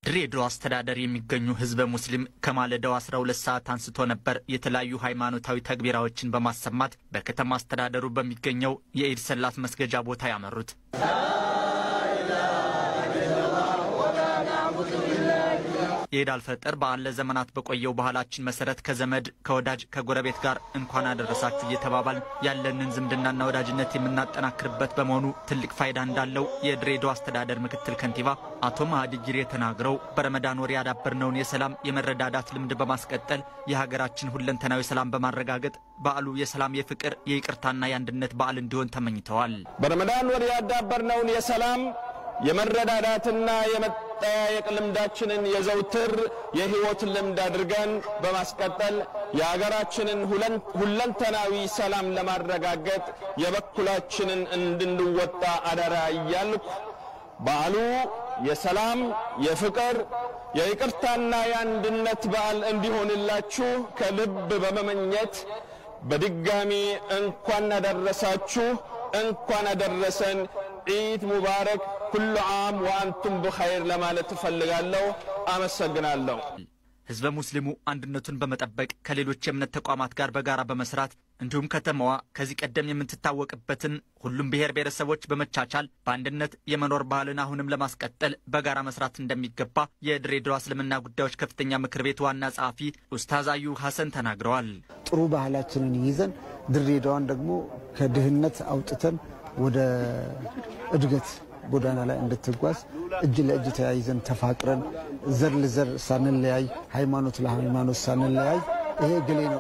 በድሬዳዋ አስተዳደር የሚገኙ ህዝበ ሙስሊም ከማለዳው 12 ሰዓት አንስቶ ነበር የተለያዩ ሃይማኖታዊ ተግቢራዎችን በማሰማት በከተማ አስተዳደሩ በሚገኘው የኢድ ሰላት መስገጃ ቦታ ያመሩት። የኢድ አልፈጥር በዓል ለዘመናት በቆየው ባህላችን መሰረት ከዘመድ ከወዳጅ ከጎረቤት ጋር እንኳን አደረሳችሁ እየተባባል ያለንን ዝምድናና ወዳጅነት የምናጠናክርበት በመሆኑ ትልቅ ፋይዳ እንዳለው የድሬዳዋ አስተዳደር ምክትል ከንቲባ አቶ ማህዲ ጅሬ ተናግረው በረመዳን ወር ያዳበርነውን የሰላም የመረዳዳት ልምድ በማስቀጠል የሀገራችን ሁለንተናዊ ሰላም በማረጋገጥ በዓሉ የሰላም የፍቅር የይቅርታና የአንድነት በዓል እንዲሆን ተመኝተዋል። በረመዳን ወር ያዳበርነውን የሰላም የመረዳዳትና የመጠያየቅ ልምዳችንን የዘውትር የህይወት ልምድ አድርገን በማስቀጠል የሀገራችንን ሁለንተናዊ ሰላም ለማረጋገጥ የበኩላችንን እንድንወጣ አደራ እያልኩ በዓሉ የሰላም የፍቅር የይቅርታና የአንድነት በዓል እንዲሆንላችሁ ከልብ በመመኘት በድጋሚ እንኳን አደረሳችሁ እንኳን አደረሰን። ዒድ ሙባረክ ኩሉ ዓም ወአንቱም በኸይር ለማለት ፈልጋለሁ። አመሰግናለሁ። ህዝበ ሙስሊሙ አንድነቱን በመጠበቅ ከሌሎች የእምነት ተቋማት ጋር በጋራ በመስራት እንዲሁም ከተማዋ ከዚህ ቀደም የምትታወቅበትን ሁሉም ብሔር ብሔረሰቦች በመቻቻል በአንድነት የመኖር ባህልን አሁንም ለማስቀጠል በጋራ መስራት እንደሚገባ የድሬዳዋ እስልምና ጉዳዮች ከፍተኛ ምክር ቤት ዋና ጸሐፊ ኡስታዝ አዩ ሐሰን ተናግረዋል። ጥሩ ባህላችንን ይዘን ድሬዳዋን ደግሞ ከድህነት አውጥተን ወደ እድገት ጎዳና ላይ እንድትጓዝ እጅ ለእጅ ተያይዘን ተፋቅረን ዘር ለዘር ሳንለያይ ሃይማኖት ለሃይማኖት ሳንለያይ ይሄ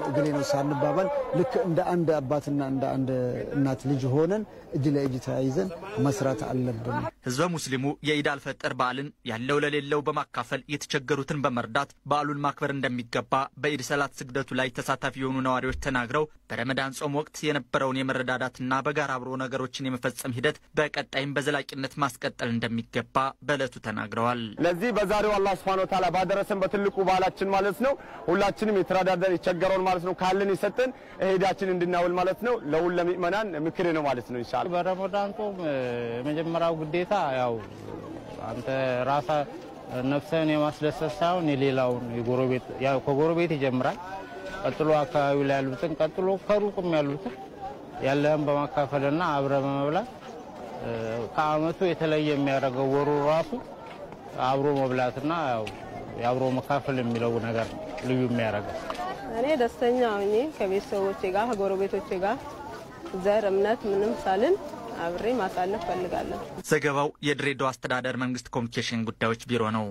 እገሌ ነው ሳንባባል ልክ እንደ አንድ አባትና እንደ አንድ እናት ልጅ ሆነን እጅ ለእጅ ተያይዘን መስራት አለብን። ህዝበ ሙስሊሙ የኢድ አልፈጥር በዓልን ያለው ለሌለው በማካፈል የተቸገሩትን በመርዳት በዓሉን ማክበር እንደሚገባ በኢድ ሰላት ስግደቱ ላይ ተሳታፊ የሆኑ ነዋሪዎች ተናግረው በረመዳን ጾም ወቅት የነበረውን የመረዳዳትና በጋራ አብሮ ነገሮችን የመፈጸም ሂደት በቀጣይም በዘላቂነት ማስቀጠል እንደሚገባ በእለቱ ተናግረዋል። ለዚህ በዛሬው አላህ Subhanahu Wa Ta'ala ባደረሰን በትልቁ ባህላችን ማለት ነው ሁላችንም የተራዳዳን ይቸገረውን ማለት ነው ካለን ይሰጠን እሄዳችን እንድናውል ማለት ነው ለሁሉ ምእመናን ምክሬ ነው ማለት ነው። ኢንሻአላህ በረመዳን ጾም የመጀመሪያው ግዴታ ያው አንተ ራሳ ነፍስህን የማስደሰት ሳይሆን የሌላውን የጎረቤት ያው ከጎረቤት ይጀምራል። ቀጥሎ አካባቢው ላይ ያሉትን ቀጥሎ ከሩቅም ያሉትን ያለህን በማካፈልና አብረ በመብላት ከዓመቱ የተለየ የሚያደርገው ወሩ ራሱ አብሮ መብላትና ያው የአብሮ መካፈል የሚለው ነገር ልዩ የሚያደርገው እኔ ደስተኛ ሆኜ ከቤተሰቦቼ ጋር ከጎረቤቶቼ ጋር ዘር እምነት ምንም ሳልን አብሬ ማሳለፍ ፈልጋለሁ። ዘገባው የድሬዳዋ አስተዳደር መንግስት ኮሚኒኬሽን ጉዳዮች ቢሮ ነው።